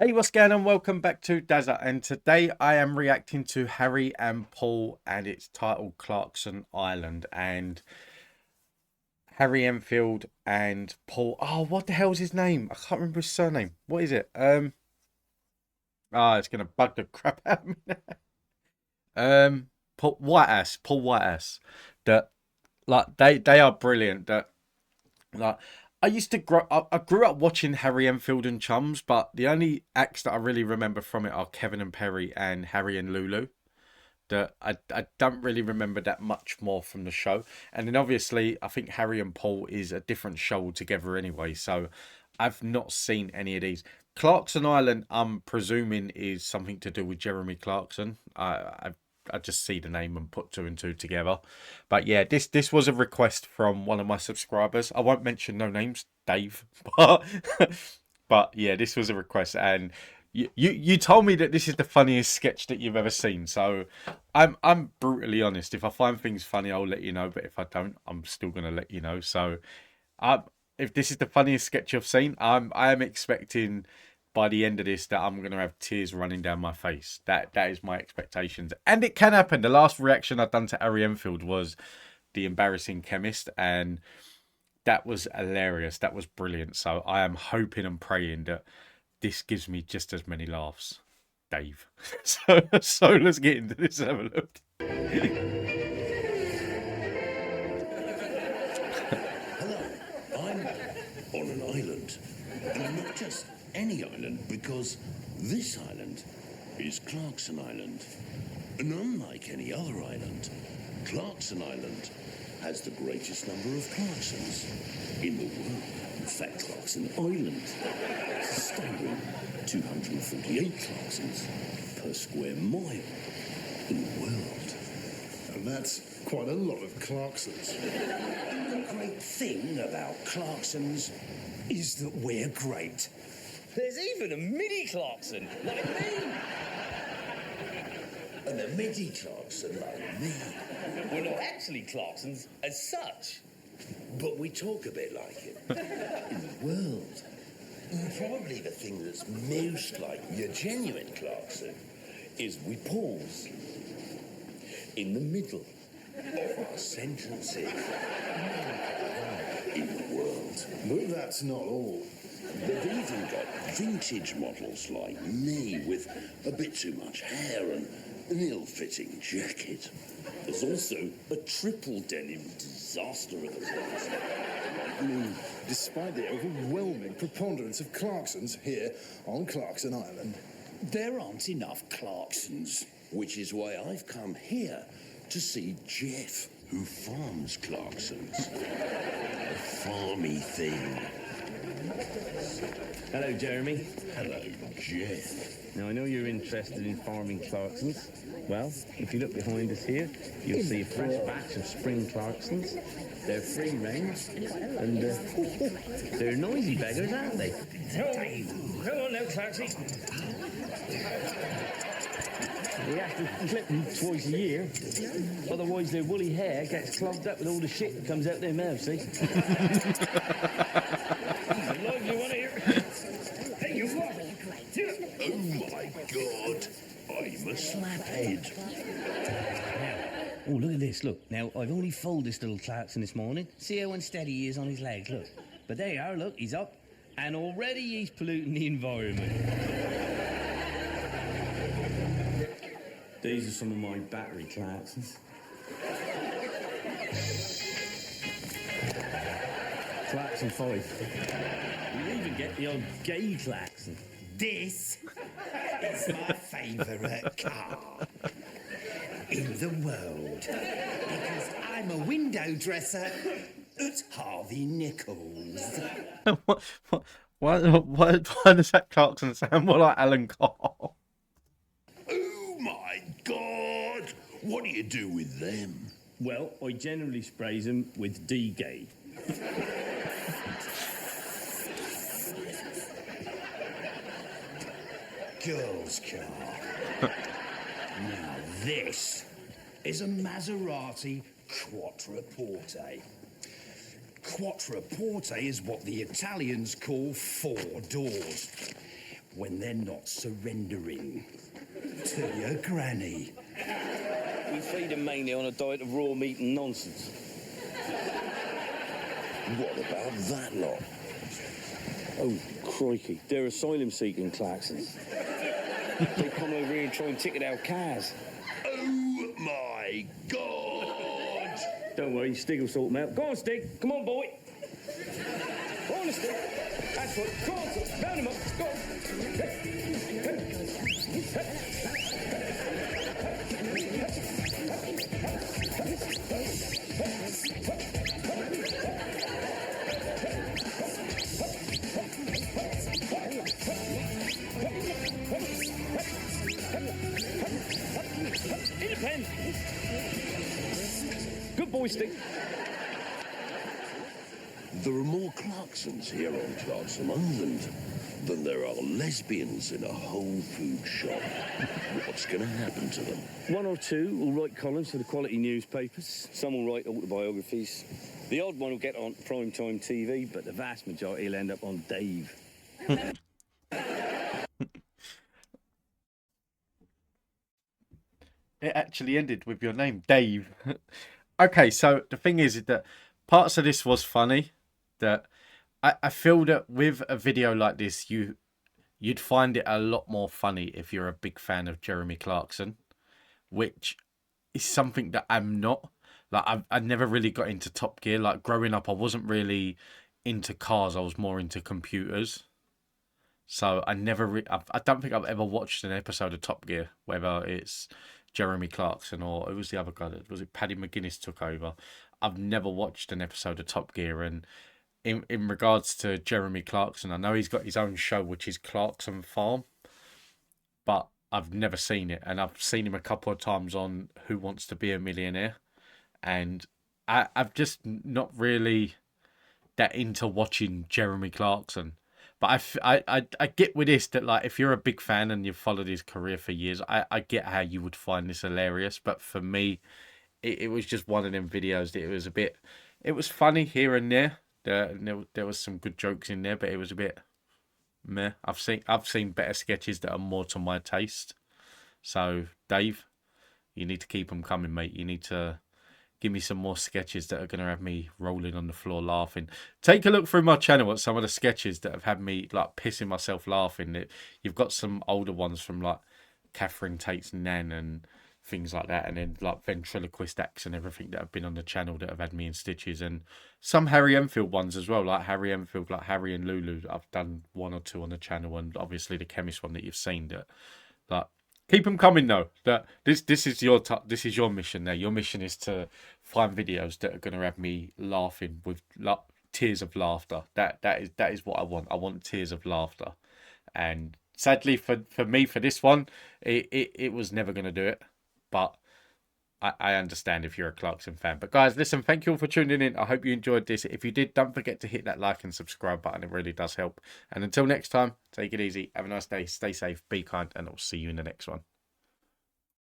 Hey, what's going on? Welcome back to Dazza, and today I am reacting to Harry and Paul, and it's titled Clarkson Island. And Harry Enfield and Paul. Oh, what the hell's his name? I can't remember his surname. What is it? It's gonna bug the crap out of me. Paul Whiteass. Paul Whiteass. That like they are brilliant. That like I used to grow. I grew up watching Harry Enfield and Chums, but the only acts that I really remember from it are Kevin and Perry and Harry and Lulu. That I don't really remember that much more from the show. And then obviously I think Harry and Paul is a different show altogether anyway. So I've not seen any of these. Clarkson Island, I'm presuming, is something to do with Jeremy Clarkson. I just see the name and put two and two together. But yeah, this was a request from one of my subscribers. I won't mention no names, Dave, but but yeah, this was a request, and you told me that this is the funniest sketch that you've ever seen. So I'm brutally honest. If I find things funny, I'll let you know. But if I don't, I'm still gonna let you know. So I if this is the funniest sketch I've seen, I am expecting by the end of this that I'm gonna have tears running down my face. That is my expectations, and it can happen. The last reaction I've done to Harry Enfield was the embarrassing chemist, and that was hilarious. That was brilliant. So I am hoping and praying that this gives me just as many laughs, Dave. So let's get into this. Have a look. I'm on an island, and not just any island, because this island is Clarkson Island. And unlike any other island, Clarkson Island has the greatest number of Clarksons in the world. In fact, Clarkson Island is a staggering 248 Clarksons per square mile in the world. And that's quite a lot of Clarksons. The great thing about Clarksons is that we're great. There's even a mini Clarkson, like me. And a midi Clarkson like me. We're not actually Clarksons as such. But we talk a bit like it. In the world. Probably the thing that's most like your genuine Clarkson is we pause in the middle of our sentences. In the world. But that's not all. They've even got vintage models like me with a bit too much hair and an ill-fitting jacket. There's also a triple denim disaster of a size like me. Despite the overwhelming preponderance of Clarksons here on Clarkson Island. There aren't enough Clarksons. Which is why I've come here to see Jeff, who farms Clarksons. A farmy thing. Hello, Jeremy. Hello, Jeff. Now, I know you're interested in farming Clarksons. Well, if you look behind us here, you'll see a fresh batch of spring Clarksons. They're free range, and they're noisy beggars, aren't they? Come on now, Clarksy. We have to clip them twice a year, otherwise their woolly hair gets clogged up with all the shit that comes out their mouths, see? Lively one here. Hey, you what? Oh my God, I'm a slaphead. Oh, look at this, look. Now, I've only foaled this little Clarkson this morning. See how unsteady he is on his legs, look. But there you are, look, he's up. And already he's polluting the environment. These are some of my battery Clarksons. Clarkson 5. You even get the old gay Clarkson. This is my favourite car in the world. Because I'm a window dresser at Harvey Nichols. Why does that Clarkson sound more like Alan Cole? Oh my God, what do you do with them? Well, I generally sprays them with D-Gay. Girl's car. Now this is a Maserati Quattroporte. Quattroporte is what the Italians call four doors. when they're not surrendering to your granny. We feed them mainly on a diet of raw meat and nonsense. What about that lot? Oh, crikey. They're asylum-seeking Clarksons. They come over here and try and ticket our cars. Oh my God! Don't worry, Stig will sort them out. Go on, Stig. Come on, boy. Go on, Stig. That's right. Come on, Stig. Round him up. Go on. In the pen. Good boy, Stig. There are more Clarksons here on Clarkson Island than there are lesbians in a Whole Food shop. What's going to happen to them? One or two will write columns for the quality newspapers. Some will write autobiographies. The odd one will get on primetime TV, but the vast majority will end up on Dave. It actually ended with your name, Dave. Okay, so the thing is that parts of this was funny. That I feel that with a video like this, you'd find it a lot more funny if you're a big fan of Jeremy Clarkson, which is something that I'm not. Like I never really got into Top Gear. Like growing up, I wasn't really into cars. I was more into computers. So I never, I don't think I've ever watched an episode of Top Gear, whether it's Jeremy Clarkson or who was the other guy that was it? Paddy McGuinness took over. I've never watched an episode of Top Gear, and in regards to Jeremy Clarkson, I know he's got his own show which is Clarkson Farm, but I've never seen it, and I've seen him a couple of times on Who Wants to Be a Millionaire, and I've just not really that into watching Jeremy Clarkson. But I get with this that like if you're a big fan and you've followed his career for years, I get how you would find this hilarious. But for me, it was just one of them videos that it was funny here and there. There was some good jokes in there, but it was a bit meh. I've seen better sketches that are more to my taste. So Dave, you need to keep them coming, mate. You need to give me some more sketches that are going to have me rolling on the floor laughing. Take a look through my channel at some of the sketches that have had me like pissing myself laughing. You've got some older ones from like Catherine Tate's Nan and things like that, and then like ventriloquist acts and everything that have been on the channel that have had me in stitches, and some Harry Enfield ones as well, like Harry Enfield, like Harry and Lulu. I've done one or two on the channel, and obviously the chemist one that you've seen. That like keep them coming though. That this is your mission there. Your mission is to find videos that are going to have me laughing with tears of laughter. That is what I want. I want tears of laughter, and sadly for me for this one, it was never going to do it. But I understand if you're a Clarkson fan. But guys, listen, thank you all for tuning in. I hope you enjoyed this. If you did, don't forget to hit that like and subscribe button. It really does help. And until next time, take it easy. Have a nice day. Stay safe. Be kind. And I'll see you in the next one.